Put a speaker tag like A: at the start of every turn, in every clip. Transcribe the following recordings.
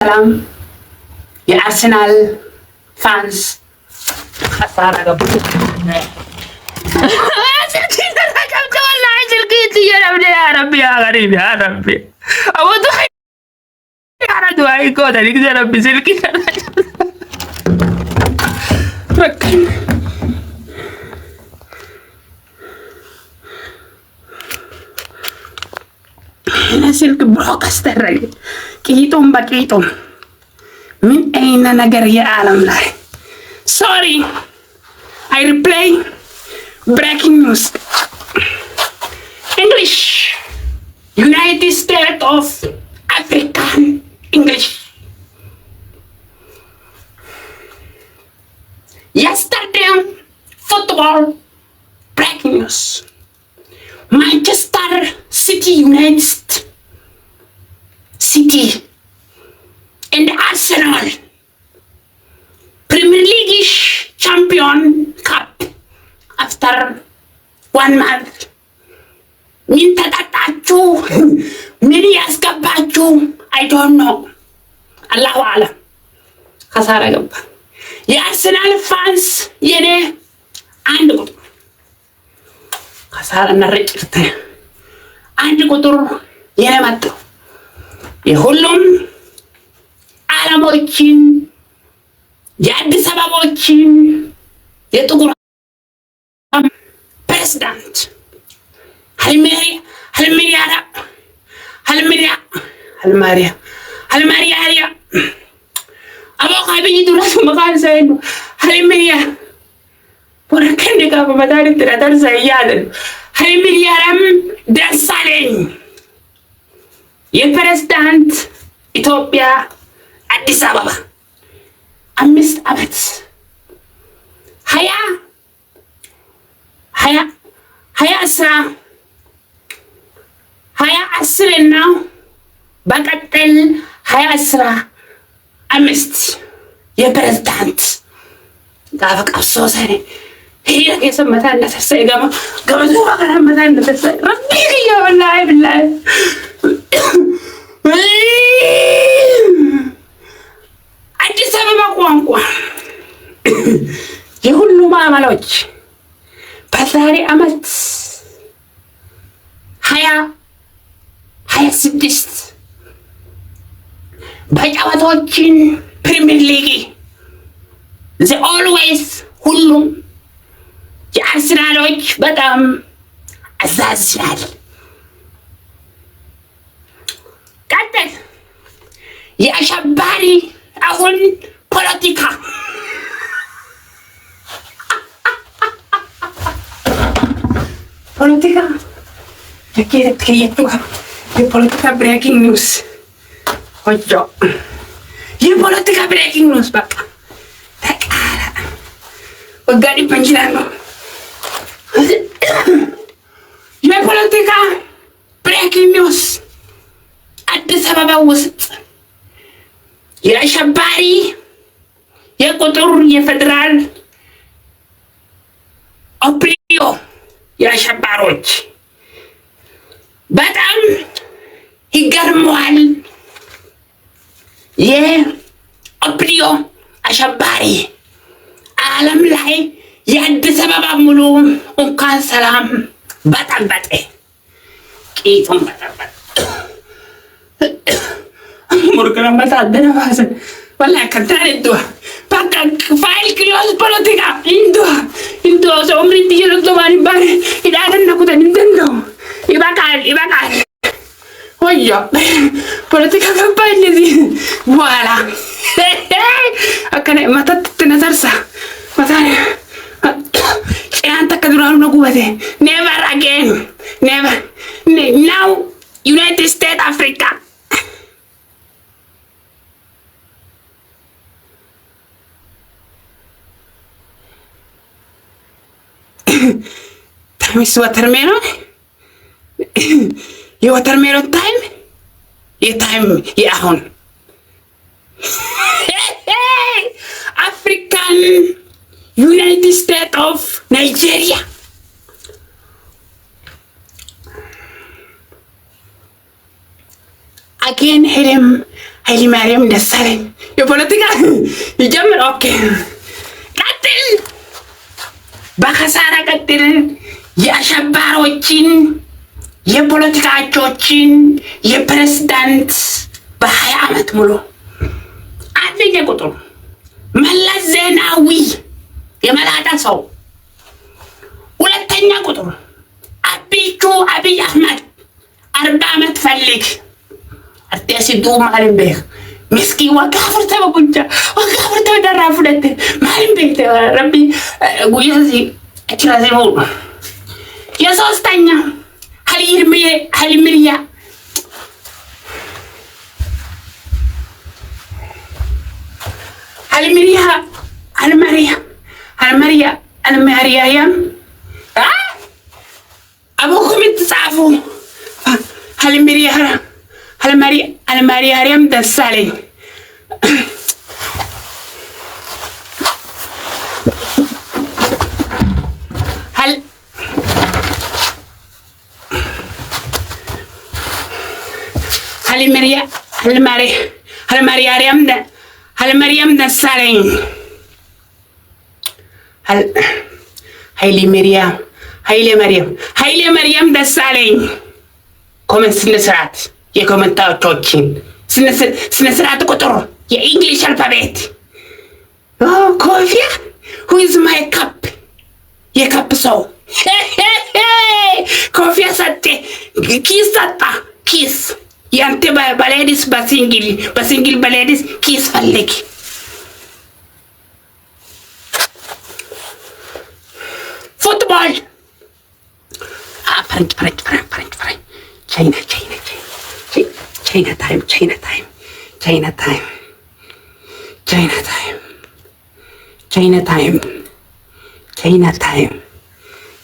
A: ሰላም የአርሰናል ፋንስ خسارة قبل يا ربي يا غريب يا ربي أبو دحي يا ردواي كودا لك يا ربي سلكي ركن هنا سلك بروك استرق كيتم بكيتم من أين نجر يا عالم لا sorry I replay breaking news English United States of African English yesterday football breaking news Manchester City United City and Arsenal Premier League champion cup after 1 month ምን ተጣጣችሁ ምን ያስገባችሁ I don't know አላሁ አለም خسارة ገባ የአርሰናል ፋንስ የኔ አንድ ቁጥር خسارة ነርጭርተ አንድ ቁጥር የኔ መጣው የሁሉም ዓለሞችን የአዲስ አበባዎችን የጥቁር ፕሬዝዳንት هالمريا أبغى أبيني دولار مقال زينو هالمريا وركني كابو مداري ترى زيادة هالمريا رم درسالين የፕሬዝዳንት ኢትዮጵያ አዲስ አበባ 5 ዓመት 2010 እና በቀጠል 2015 የፕሬዝዳንት ጋፈቃሶ ሰኔ هي የሰመታ እንደተሰይ ገመቱ ባከራመታ እንደተሰይ ረቢ ይወላሂ ብላሂ አዲስ አበባ ቋንቋ የሁሉም አማሎች በዛሬ አመት 2026 በጨዋታዎችን ፕሪሚየር ሊግ ዘ ኦልዌይስ ሁሉም የአርሰናሎች በጣም አሳዝናል። ቀጥል የአሸባሪ አሁን ፖለቲካ የፖለቲካ ብሬኪንግ ኒውስ ወጆ የፖለቲካ ብሬኪንግ ኒውስ በቃ ተቃራ ወጋዲ ፐንችላል ነው። የፖለቲካ ብሬኪንግ ኒውስ አዲስ አበባ ውስጥ የአሸባሪ የቁጥር የፌደራል ኦፕሪዮ የአሸባሪዎች በጣም ይገርመዋል። የኦፕሪዮ አሸባሪ ዓለም ላይ የአዲስ አበባ ሙሉ እንኳን ሰላም በጠበጠ ቂጡን በጠበጠ ሙርክና መታደነ ባሰ ወላሂ ከታን እንዱዋ በቃ ፋይል ክሎዝ ፖለቲካ እንዱዋ ሰው ምን ይይረዶ ማን ባሪ ይዳደነኩት እንደው ይበቃል ወያ ፖለቲካ ገባይ እንደዚህ በኋላ አከነ መተት ተነሰርሳ መታኔ ጫንታ ከዱራሩ ነው ጉበቴ never again never now United States Africa time is watermelon የዋተርሜሎን ታይም የታይም የአሁን አፍሪካን ዩናይትድ ስቴትስ ኦፍ ናይጄሪያ again him ኃይለ ማርያም ደሳለኝ የፖለቲካ ይጀምር። ኦኬ ቀጥል፣ በከሳራ ቀጥል። የአሸባሪዎችን የፖለቲካዎችን የፕሬዝዳንት በ20 ዓመት ሙሉ አንደኛ ቁጥር መለስ ዜናዊ የመላጣ ሰው፣ ሁለተኛ ቁጥር አብይ አህመድ 40 ዓመት ፈልግ አርቲያሲዱ ማለም በህ ምስኪ ወጋፍርተ በቁንጫ ወጋፍርተ ደራፍለት ማለም በህ ረቢ ጉያዚ አክራዘው የሶስተኛ ሀሊምሪያ አልማሪያም አቡኩም ትጻፉ አልማሪያም ደሳለኝ አልማሪያም ደሳለኝ ኃይለ ማርያም ደሳለኝ ኮመንት ስነስርዓት የኮመንታዎችን ስነስርዓት ቁጥር የእንግሊሽ አልፋቤት ኮፊያ ሁይዝ ማይ ካፕ የካፕ ሰው ኮፊያ ሰጤ ኪስ ሰጣ ኪስ ያንተ በሌዲስ በሲንግል በሌዲስ ኪስ ፈልግ ፉትቦል ፈረንጅ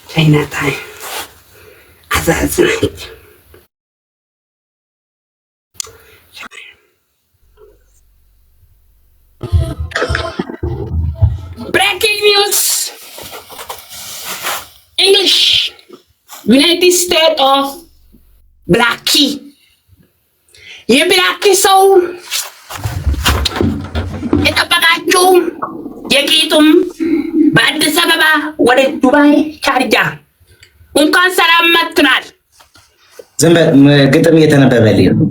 A: ቻይና ታይም አዛዝናች breaking news English United States of ብላኪ የብላኪ ሰው የጠበቃችሁ የቂጡም በአዲስ አበባ ወደ ዱባይ ቻርጃ እንኳን ሰላም መጥተናል።
B: ዝም በል ግጥም እየተነበበልኝ ነው።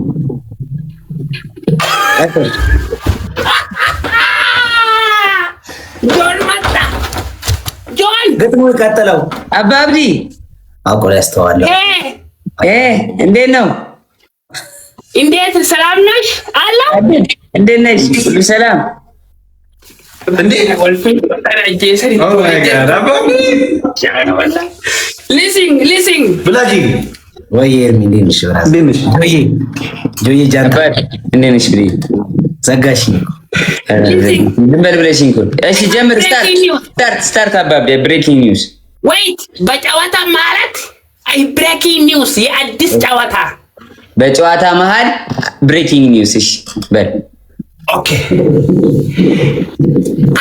A: ጆን መጣ። ጆን
B: ግጥሙ ቀጥለው
C: አባብዲ
B: አቆላ ያስተዋለሁ።
C: እንዴት ነው?
A: እንዴት ሰላም ነሽ? አላ
C: እንዴት ነሽ? ሁሉ ሰላም?
A: እንዴት ወልፍኝ ተራጄ ሰሪ ሊሲንግ
B: ብላጂ ወይ ኤርሚ እንዴት ነሽ? ብራስ ጆዬ ጃንታ
C: እንዴት ነሽ? ብሪ
B: ዘጋሽ
C: ዝም በል ብለሽኝ እኮ። እሺ ጀምር። ስታርት አባብዲ ብሬኪንግ ኒውስ።
A: ዌይት በጨዋታ ማለት አይ ብሬኪንግ ኒውስ የአዲስ ጨዋታ
C: በጨዋታ መሃል ብሬኪንግ ኒውስ። እሺ በል
A: ኦኬ።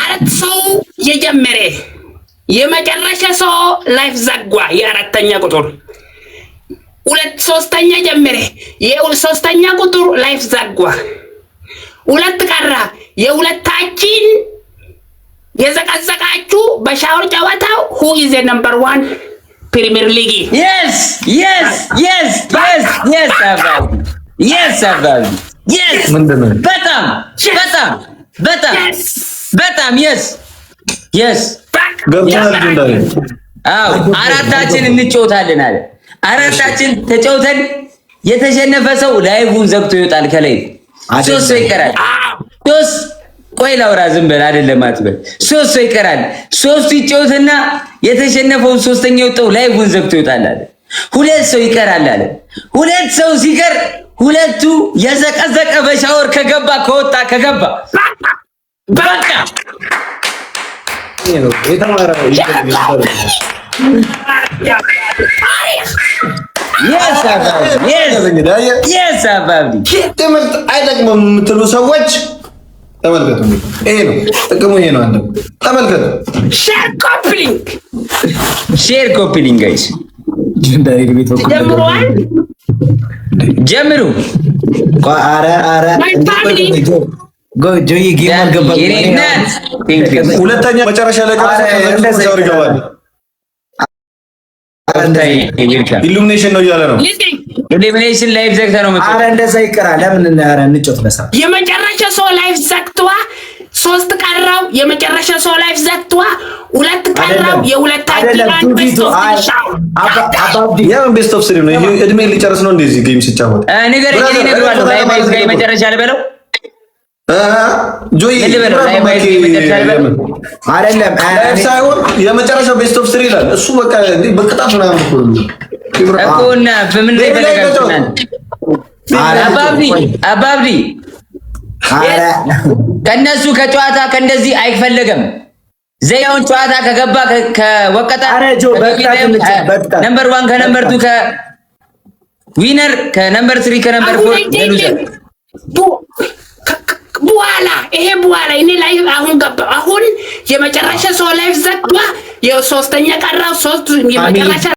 A: አራት ሰው የጀመረ የመጨረሻ ሰው ላይፍ ዘጓ። የአራተኛ ቁጥር ሶስተኛ ጀመረ የሶስተኛ ቁጥር ላይፍ ዘጓ። ሁለት ቀራ። የሁለታችን የዘቀዘቃችሁ በሻወር ጨዋታው who is the number 1 Premier League?
C: Yes. አባቢ yes. በጣም yes. አዎ አራታችን እንጫወታለን አለ። አራታችን ተጫውተን የተሸነፈ ሰው ላይቭን ዘግቶ ይወጣል። ከላይ ሶስት ሰው ይቀራል። ቆይ ላውራ ዝም በል አይደለም አትበል። ሶስት ሰው ይቀራል። ሶስቱ ይጫወትና የተሸነፈውን ሶስተኛ ወጣው ላይቭን ዘግቶ ይወጣል አለ። ሁለት ሰው ይቀራል አለ። ሁለት ሰው ሲቀር ሁለቱ የዘቀዘቀ በሻወር ከገባ በቃ yes አባቢ
B: ትምህርት አይጠቅምም የምትሉ ሰዎች ተመልከቱ። ይሄ ነው ጥቅሙ፣ ይሄ ነው። አንተ ተመልከቱ።
C: ሼር ኮፒሊንግ ጋይስ ጀምሩ።
B: ኧረ ጆይ ጌም አልገባም። ሁለተኛ መጨረሻ ላይ ይገባል። ኢሉሚኔሽን ነው እያለ ነው።
C: ኢሉሚኔሽን ላይፍ ዘግተህ ነው የምትወጣው።
B: ኧረ እንደዛ ይቀራል። ለምን እንጮት በሳ
A: የመጨረሻ ሰው ላይፍ ዘግቷ 3 ቀራው። የመጨረሻ ሰው ላይፍ ዘግቷ 2 ቀራው። የሁለታችን አንድ ቤስት ኦፍ 3
B: ያ ቤስት ኦፍ 3 ነው። ይሄ እድሜ ሊጨርስ ነው እንደዚህ ጌም ሲጫወት
C: ንገረኝ። እኔ እነግረዋለሁ። ላይ ባይዝ ጋር የመጨረሻ ልበለው
B: ጆይ
C: አይደለም
B: ሳይሆን የመጨረሻው ቤስት ኦፍ 3 ይላል እሱ። በቃ በቅጣት ምናምን
C: እኮ እና በምን ላይ ተነጋግረናል? አባብዲ ከነሱ ከጨዋታ ከእንደዚህ አይፈለግም። ዘያውን ጨዋታ ከገባ ከወቀጣ ነምበር 1 ከነምበር 2 ከዊነር ከነምበር 3 ከነምበር 4
A: በኋላ ይሄ በኋላ እኔ ላይ አሁን ገባ። አሁን የመጨረሻ ሰው ላይፍ ዘግቷ የሶስተኛ ቀራው 3 የመጨረሻ